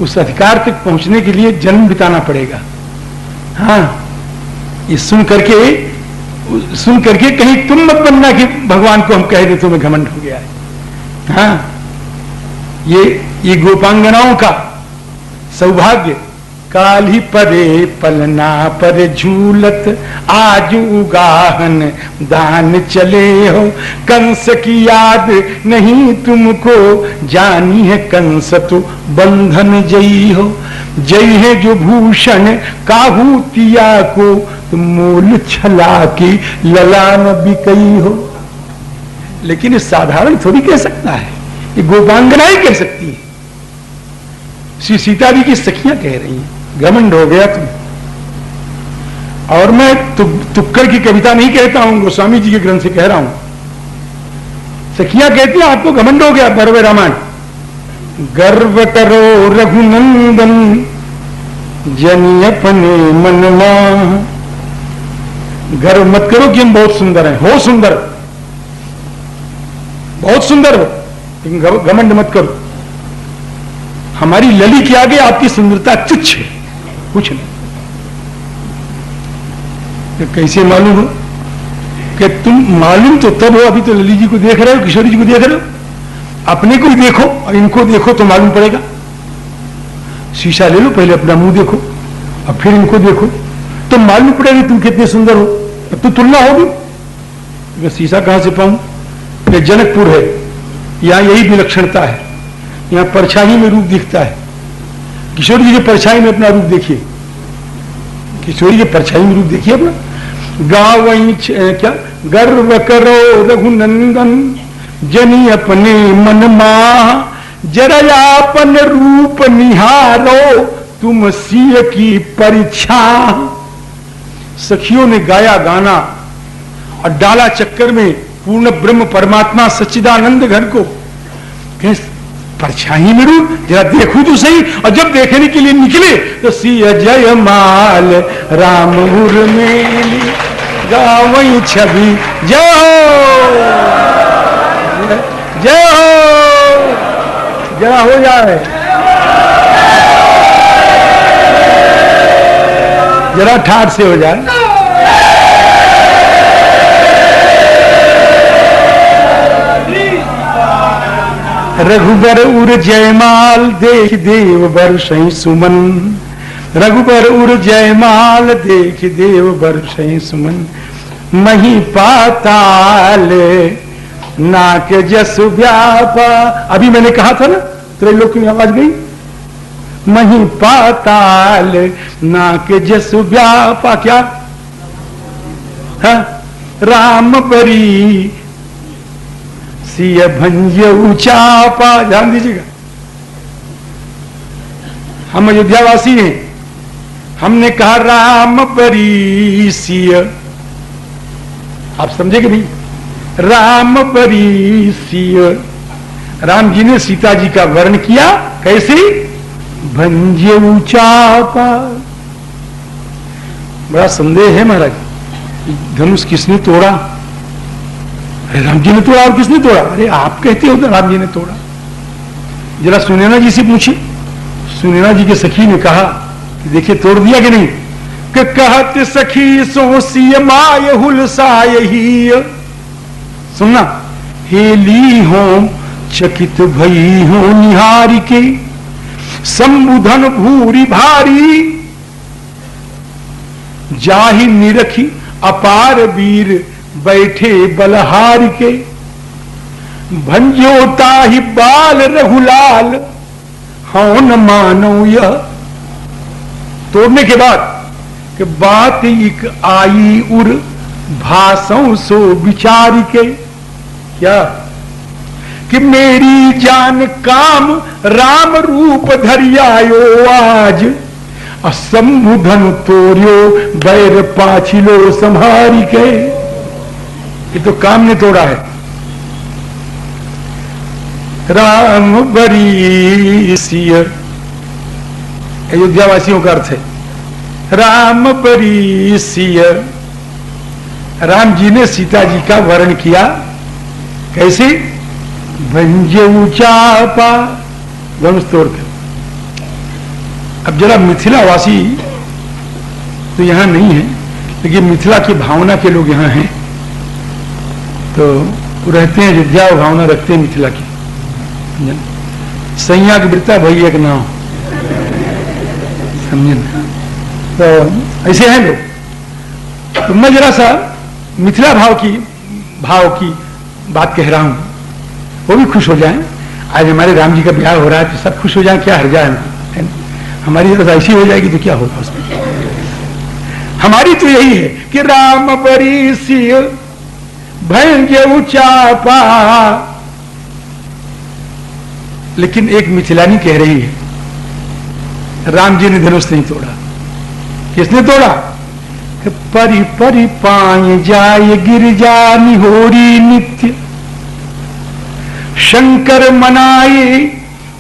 उस अधिकार तक पहुंचने के लिए जन्म बिताना पड़ेगा। हाँ, ये सुन करके कहीं तुम मत बनना कि भगवान को हम कह दे तुम्हें घमंड हो गया है। हाँ, ये गोपांगनाओं का सौभाग्य। काली परे पलना पर झूलत आज उगाहन दान चले हो, कंस की याद नहीं तुमको जानी है, कंस तो बंधन जई हो। जई है जो भूषण काहूतिया को, तुम मोल छला की ललान बिकई हो। लेकिन ये साधारण थोड़ी कह सकता है, ये गोपांगनाएं कह सकती है। श्री सीता जी की सखियां कह रही हैं, घमंड हो गया तुम। और मैं तुक्कर की कविता नहीं कहता हूं, गोस्वामी जी के ग्रंथ से कह रहा हूं। सखियां कहती हैं आपको घमंड हो गया। पर्व रामायण, गर्व करो रघुनंदन जनी अपने मन माह। गर्व मत करो कि हम बहुत सुंदर हैं, हो सुंदर, बहुत सुंदर हो, लेकिन घमंड मत करो। हमारी लली के आगे आपकी सुंदरता तुच्छ है, कुछ नहीं। तो कैसे मालूम हो कि तुम, मालूम तो तब हो, अभी तो लली जी को देख रहे हो, किशोरी जी को देख रहे हो। अपने को ही देखो और इनको देखो तो मालूम पड़ेगा। शीशा ले लो, पहले अपना मुंह देखो और फिर इनको देखो तो मालूम पड़ेगा तुम कितने सुंदर हो। अब तो तुलना होगी। शीशा कहां से पाऊं? ये जनकपुर है, यहां यही विलक्षणता है, यहां परछाई में रूप दिखता है। किशोरी जी के परछाई में अपना रूप देखिए, किशोरी के परछाई में रूप देखिए अपना। गाँव क्या गर्व करो रघुनंदन जनी अपने मन माह, जरायापन रूप निहारो तुम सिय की परीक्षा। सखियों ने गाया गाना और डाला चक्कर में पूर्ण ब्रह्म परमात्मा सच्चिदानंद घन को। परछाई में रूप जरा देखूं तो सही। और जब देखने के लिए निकले तो सिय जय माल राम उर्मिली गावई छवि जय हो, जय हो। जरा हो जाए, जरा ठाठ से हो जाए। रघुबर उर जयमाल देख देव बरसई सुमन। रघुबर उर जयमाल देख देव बरसई सुमन। मही पाताल नाक जस व्यापा। अभी मैंने कहा था ना, त्रैलोकी में आवाज गई। मही पाताल नाक जस व्यापा। क्या? हाँ, राम बरी सिय भंज उचापा। ध्यान दीजिएगा, हम अयोध्यावासी हैं, हमने कहा राम बरी सिय। आप समझे कि नहीं? राम बरी सिय। राम जी ने सीता जी का वर्ण किया कैसे? भंज उचापा। बड़ा संदेह है महाराज, धनुष किसने तोड़ा? अरे राम जी ने तोड़ा। और किसने तोड़ा? अरे आप कहते हो तो राम जी ने तोड़ा। जरा सुनैना जी से पूछिए। सुनैना जी के सखी ने कहा कि देखिए तोड़ दिया कि नहीं? कि कहत सखी सोसिय माय हुलसाय ही। सुनना, हेली हो चकित भई हो निहारी के, संबुधन भूरी भारी, जाहि निरखी अपार वीर बैठे बलहार के। भंजोता ही बाल रघुलाल हाँ न मानो यह। तोड़ने के बाद कि बात एक आई उर भाषों सो विचार के। क्या? कि मेरी जान काम राम रूप धरियायो आज, असंबुधन तोड़ियो बैर पाछिलो संहारी के। ये तो काम ने तोड़ा है। राम बरी सिय, अयोध्यावासियों का अर्थ है राम बरी सिय। राम जी ने सीता जी का वर्ण किया कैसे? भंज उचापा, धनुष तोड़कर। अब जरा मिथिलावासी तो यहाँ नहीं है, लेकिन मिथिला की भावना के लोग यहाँ हैं, तो वो रहते हैं अयोध्या, भावना रखते हैं मिथिला की। संयाग वृत्ता भई एक नाम, समझे ना? तो ऐसे हैं लोग। तो मैं जरा सा मिथिला भाव की बात कह रहा हूं, वो भी खुश हो जाएं। आज हमारे राम जी का ब्याह हो रहा है तो सब खुश हो जाएं, क्या हर्जा है? हमारी तरफ ऐसी हो जाएगी तो क्या होगा उसमें? हमारी तो यही है कि राम बरी सी भंगे उचापा। लेकिन एक मिथिलानी कह रही है, राम जी ने धनुष नहीं तोड़ा। किसने तोड़ा? परि परि पाए जाय गिरजा निहोरी नित्य, शंकर मनाए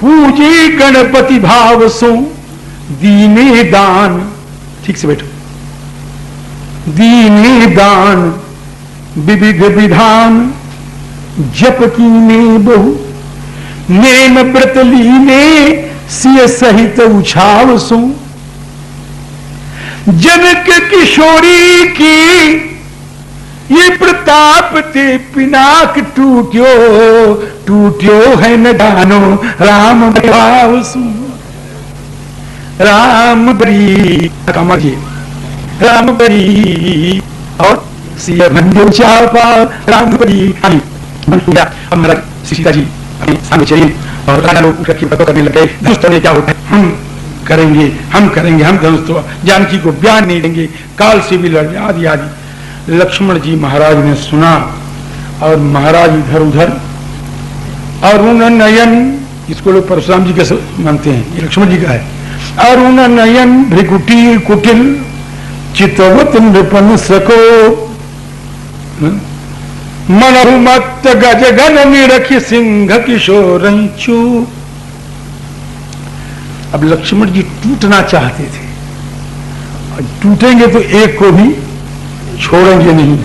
पूजे गणपति भाव सो, दीने दान, ठीक से बैठो, दीने दान विविध विधान, जप कीने बहु नेम व्रत लीने, सिय सहित उछाव सो, जनक किशोरी की ये प्रताप ते पिनाक टूट्यो, टूट्यो है न जानो राम भाव सु। राम बरी कमर जी, राम बरी और सिय भंजो चापा, राम बरी हमारा सीता जी अपने सामने चलिए और राजा लोग उठ की बातों करने लगे, दोस्तों ने क्या होता है, हम करेंगे, हम दोस्तों जानकी को बयान नहीं देंगे, काल से भी लड़ने आदि आदि। लक्ष्मण जी महाराज ने सुना और महाराज इधर उधर अरुण नयन, इसको लोग परशुराम जी कैसे मानते हैं, ये लक्ष्मण जी का है। अरुण नयन भृकुटी कुटिल चितवत नृपन सको, मनहुमत्त गजगन निरखि सिंह किशोर चूप। अब लक्ष्मण जी टूटना चाहते थे, और टूटेंगे तो एक को भी छोड़ेंगे नहीं।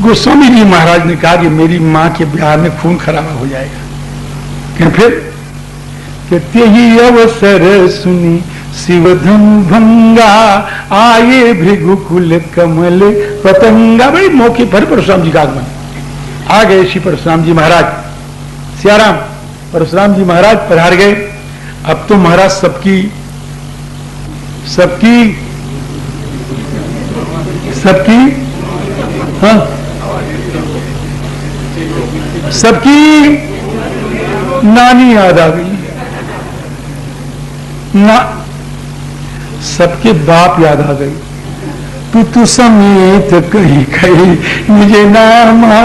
गोस्वामी जी महाराज ने कहा कि मेरी मां के ब्याह में खून खराबा हो जाएगा, क्या फिर कहते ही अवसर सुनी शिवधन भंगा, आए भृगुकुल कमल पतंगा। बड़ी मौके पर परशुराम जी का आगमन, आ गए श्री परशुराम जी महाराज, सियाराम परशुराम जी महाराज पधार गए। अब तो महाराज सबकी हाँ सबकी नानी याद आ गई ना, सबके बाप याद आ गई। पितु समेत कहीं कहीं मुझे नामा,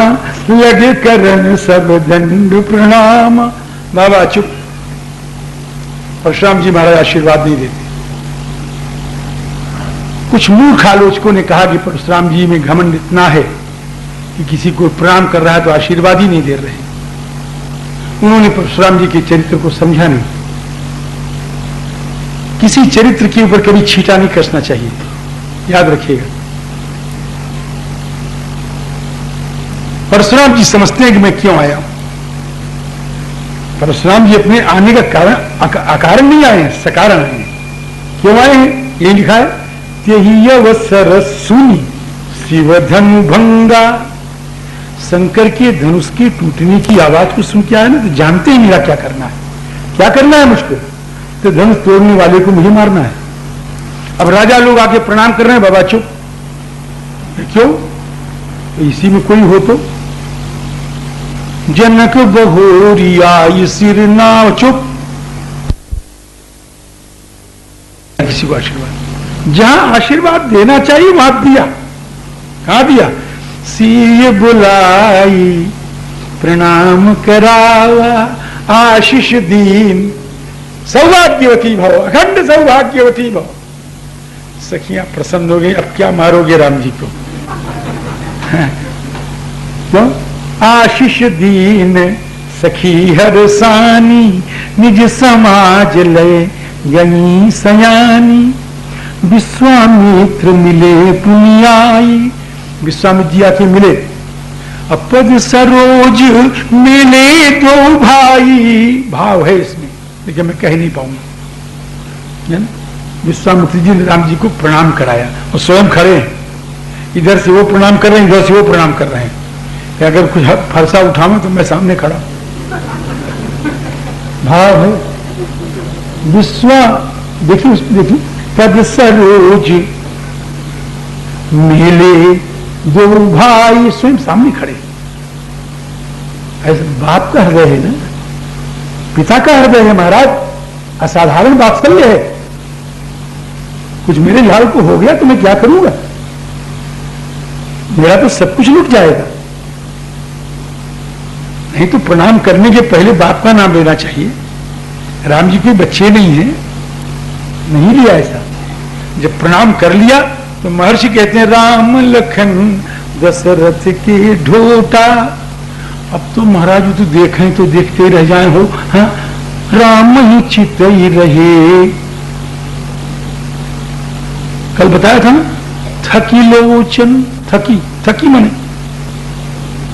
लगे करन सब दंड प्रणाम। बाबा चुप। परशुराम जी महाराज आशीर्वाद नहीं देते। कुछ मूर्ख आलोचकों ने कहा कि परशुराम जी में घमंड इतना है कि किसी को प्रणाम कर रहा है तो आशीर्वाद ही नहीं दे रहे। उन्होंने परशुराम जी के चरित्र को समझा नहीं। किसी चरित्र के ऊपर कभी छींटा नहीं कसना चाहिए, याद रखिएगा। परशुराम जी समझते हैं कि मैं क्यों आया हूं। परशुराम जी अपने आने का कारण अकारण नहीं आए हैं, सकारण आए हैं। क्यों आए हैं ये लिखा है, त्यही अवसर सुनी शिवधन भंगा। शंकर के धनुष के टूटने की आवाज को सुन के आए ना, तो जानते ही मेरा क्या करना है, क्या करना है मुझको, तो धनुष तोड़ने वाले को मुझे मारना है। अब राजा लोग आके प्रणाम कर रहे हैं, बाबा चुप। क्यों? तो इसी में कोई हो तो जनक बहोरिया सिर नाव, चुप। किसी को आशीर्वाद, जहां आशीर्वाद देना चाहिए वहां दिया, कहां दिया? सीय बुलाई प्रणाम करावा, आशीष दीन सौभाग्यवती भव, अखंड सौभाग्यवती भव। सखियां प्रसन्न हो गई। अब क्या मारोगे राम जी को? क्यों? आशीष दीन सखी हरसानी, निज समाज लय गई सयानी। विश्वामित्र मिले पुनियाई, विश्वामित्र जी आके मिले। अपद सरोज मिले दो भाई, भाव है इसमें लेकिन मैं कह नहीं पाऊंगा। विश्वामित्र जी ने राम जी को प्रणाम कराया और स्वयं खड़े हैं, इधर से वो प्रणाम कर रहे हैं, इधर से वो प्रणाम कर रहे हैं कि अगर कुछ फरसा उठाऊं तो मैं सामने खड़ा। भाव है देखिए तब सरोज मिले दो भाई, स्वयं सामने खड़े। ऐसे बाप का हृदय है ना, पिता का हृदय है महाराज, असाधारण वात्सल्य है। कुछ मेरे लाल को हो गया तो मैं क्या करूंगा, मेरा तो सब कुछ लुट जाएगा। नहीं तो प्रणाम करने के पहले बाप का नाम लेना चाहिए। राम जी कोई बच्चे नहीं है, नहीं लिया ऐसा। जब प्रणाम कर लिया तो महर्षि कहते हैं राम लखन दशरथ के ढोटा। अब तो महाराज तो देखें तो देखते ही रह जाए हो, हाँ? राम ही चित ही रहे। कल बताया था ना, थकी लोचन, थकी मने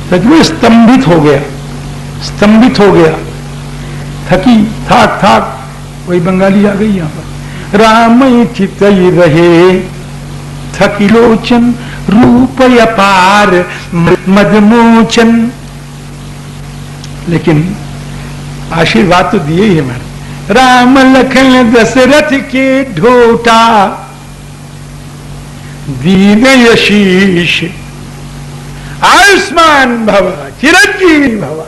थकी में स्तंभित हो गया, स्तंभित हो गया, थकी थाक, वही बंगाली आ गई यहां पर। राम ही चित ही रहे थकी लोचन, रूप अपार मदमोचन। लेकिन आशीर्वाद तो दिए ही हमारे। राम लखन दशरथ के ढोटा, दीन यशीष आयुष्मान भव चिरंजीवी भव।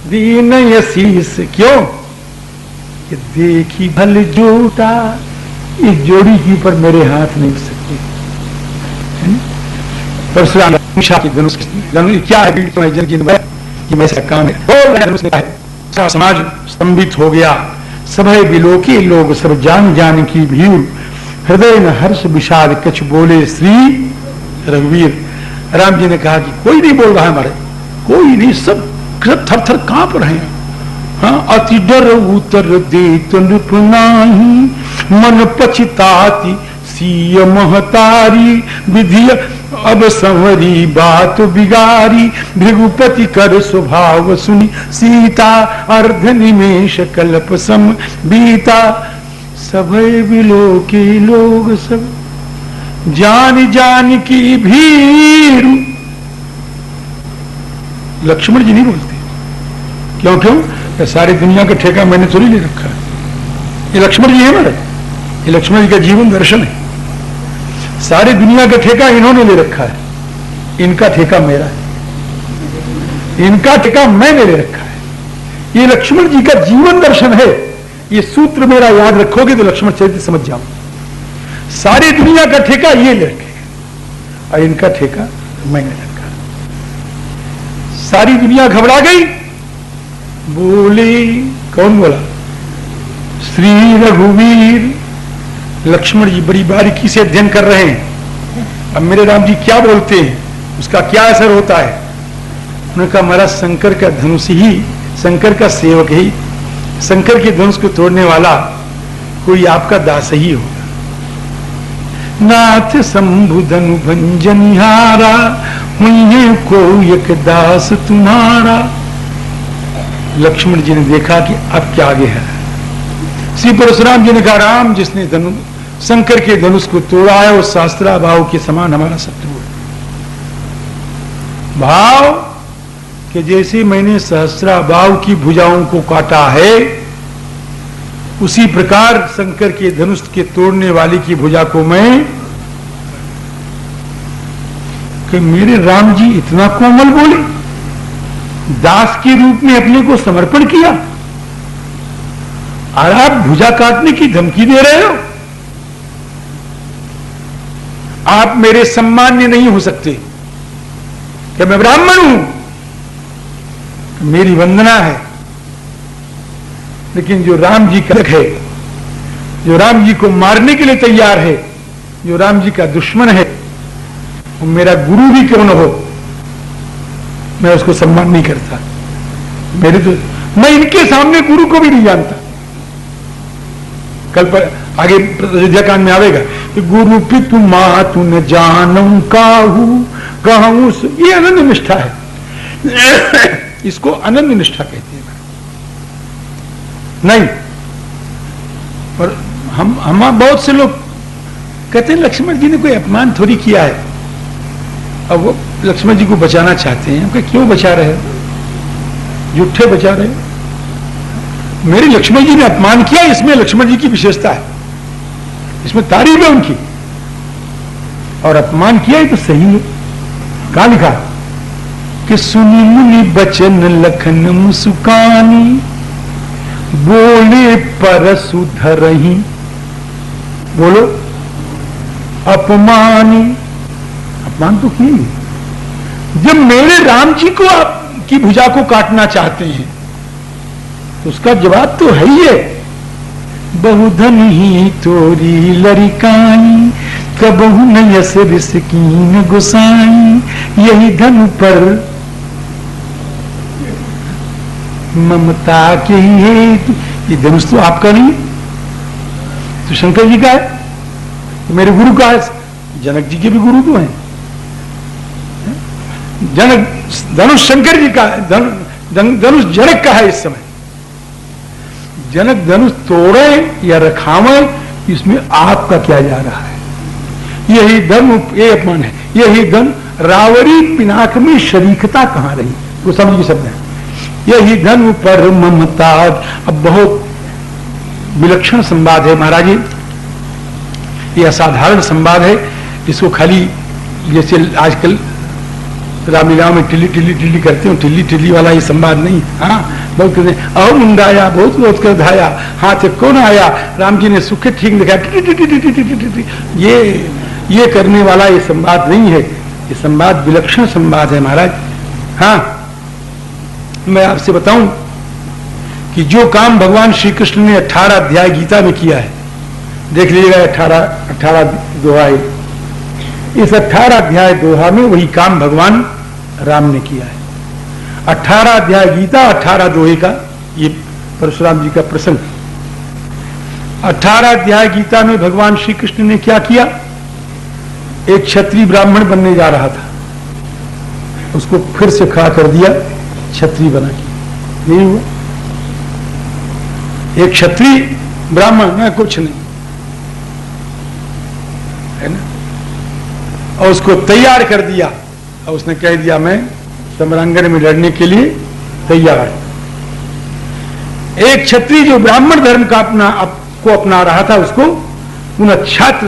दीन यशीष क्यों कि देखी भल जोटा, इस जोड़ी की पर मेरे हाथ नहीं सकते। परशुराम की धनुष क्या है जन कि मैं काम है। समाज स्तंभित हो गया, सभय बिलोके लोग सब जान की भीड़। हृदय न हर्ष विषाद कछ बोले श्री रघुवीर। राम जी ने कहा कि कोई नहीं बोल रहा है हमारे, कोई नहीं, सब थर थर कांप रहे हैं। हाँ, अति डर उतर दे नृप नाही, मन पछताती सीय महतारी। विधि अब संवरी बात बिगारी, भृगुपति कर स्वभाव सुनी सीता। अर्ध निमेष कल्प सम बीता, सभय बिलो के लोग सब जान की भीड़। लक्ष्मण जी नहीं बोलते, क्यों? सारी दुनिया का ठेका मैंने थोड़ी ले रखा है। ये लक्ष्मण जी है मेरे, ये लक्ष्मण जी का जीवन दर्शन है। सारी दुनिया का ठेका इन्होंने ले रखा है, इनका ठेका मेरा है, इनका ठेका मैंने ले रखा है। ये लक्ष्मण जी का जीवन दर्शन है। ये सूत्र मेरा याद रखोगे तो लक्ष्मण चरित्र समझ जाओ। सारी दुनिया का ठेका ये ले रखे और इनका ठेका मैंने रखा। सारी दुनिया घबरा गई, बोले कौन बोला? श्री रघुवीर। लक्ष्मण जी बड़ी बारीकी से अध्ययन कर रहे हैं। अब मेरे राम जी क्या बोलते हैं, उसका क्या असर होता है। उन्होंने कहा महाराज शंकर का धनुष ही, शंकर का सेवक ही, शंकर के धनुष को तोड़ने वाला कोई आपका दास ही होगा। नाथ शंभुधनु भंजनिहारा, मुझे को एक दास तुम्हारा। लक्ष्मण जी ने देखा कि अब क्या आगे है। श्री परशुराम जी ने कहा राम जिसने शंकर के धनुष को तोड़ा है वो शास्त्रा भाव के समान हमारा शत्रु है। भाव कि जैसे मैंने सहस्रा भाव की भुजाओं को काटा है, उसी प्रकार शंकर के धनुष के तोड़ने वाले की भुजा को मैं। कि मेरे राम जी इतना कोमल बोले, दास के रूप में अपने को समर्पण किया और आप भुजा काटने की धमकी दे रहे हो। आप मेरे सम्मान्य नहीं हो सकते कि मैं ब्राह्मण हूं, मेरी वंदना है। लेकिन जो राम जी का है, जो राम जी को मारने के लिए तैयार है, जो राम जी का दुश्मन है, वो मेरा गुरु भी क्यों न हो, मैं उसको सम्मान नहीं करता। मेरे तो मैं इनके सामने गुरु को भी नहीं जानता। कल पर आगे अयोध्या कांड में आवेगा कि गुरु पितु मातु न जानूं काहू कहूं। ये अनन्य निष्ठा है, इसको अनन्य निष्ठा कहते हैं। नहीं, और हम बहुत से लोग कहते हैं लक्ष्मण जी ने कोई अपमान थोड़ी किया है। अब वो लक्ष्मण जी को बचाना चाहते हैं, कि क्यों बचा रहे हो, झूठे बचा रहे हो। मेरे लक्ष्मण जी ने अपमान किया, इसमें लक्ष्मण जी की विशेषता है, इसमें तारीफ है उनकी। और अपमान किया ही तो सही है। कहा लिखा कि सुनी मुनि बचन लखन मुस्कानी, बोले पर सुधरही, बोलो अपमानी। अपमान तो किए। जब मेरे राम जी को आपकी भुजा को काटना चाहते हैं तो उसका जवाब तो है ही है, बहुधन ही तोरी लरिकाई, कबहु न यस रिसकीन गुसाई, यही धन पर ममता के है। ये धनुष तो आपका नहीं है, तो शंकर जी का है, तो मेरे गुरु का है। जनक जी के भी गुरु तो हैं। जनक धनुष शंकर जी का, धनुष जनक का है। इस समय जनक धनुष तोड़े या रखावे, इसमें आपका क्या जा रहा है। यही धन, ये अपमान है, यही धन रावरी पिनाक में शरीकता कहां रही, वो समझ के शब्द है। यही धन पर ममता। अब बहुत विलक्षण संवाद है महाराज जी, ये असाधारण संवाद है। इसको खाली जैसे आजकल रामलीलाओं में टिल्ली टिल्ली टिल्ली करते हो, टिल्ली टिल्ली वाला ये संवाद नहीं। हाँ बहुत कहते हैं, अहो मुंडाया बहुत बहुत कर धाया, हाथ कौन आया, राम जी ने सुखे ठीक दिखाया, ये करने वाला ये संवाद नहीं है। ये संवाद विलक्षण संवाद है महाराज। हाँ मैं आपसे बताऊं कि जो काम भगवान श्री कृष्ण ने 18 अध्याय गीता में किया है, देख लीजिएगा 18 दोहा है। इस 18 अध्याय दोहा में वही काम भगवान राम ने किया है। 18 अध्याय गीता, 18 दोहे का ये परशुराम जी का प्रसंग। 18 अध्याय गीता में भगवान श्री कृष्ण ने क्या किया, एक क्षत्रिय ब्राह्मण बनने जा रहा था, उसको फिर से खड़ा कर दिया, क्षत्रिय बना के। यही हुआ, एक क्षत्रिय ब्राह्मण ना कुछ नहीं है ना, और उसको तैयार कर दिया, और उसने कह दिया मैं समरांगण में लड़ने के लिए तैयार। एक क्षत्रिय जो ब्राह्मण धर्म का को अपना रहा था, उसको पुनः छात्र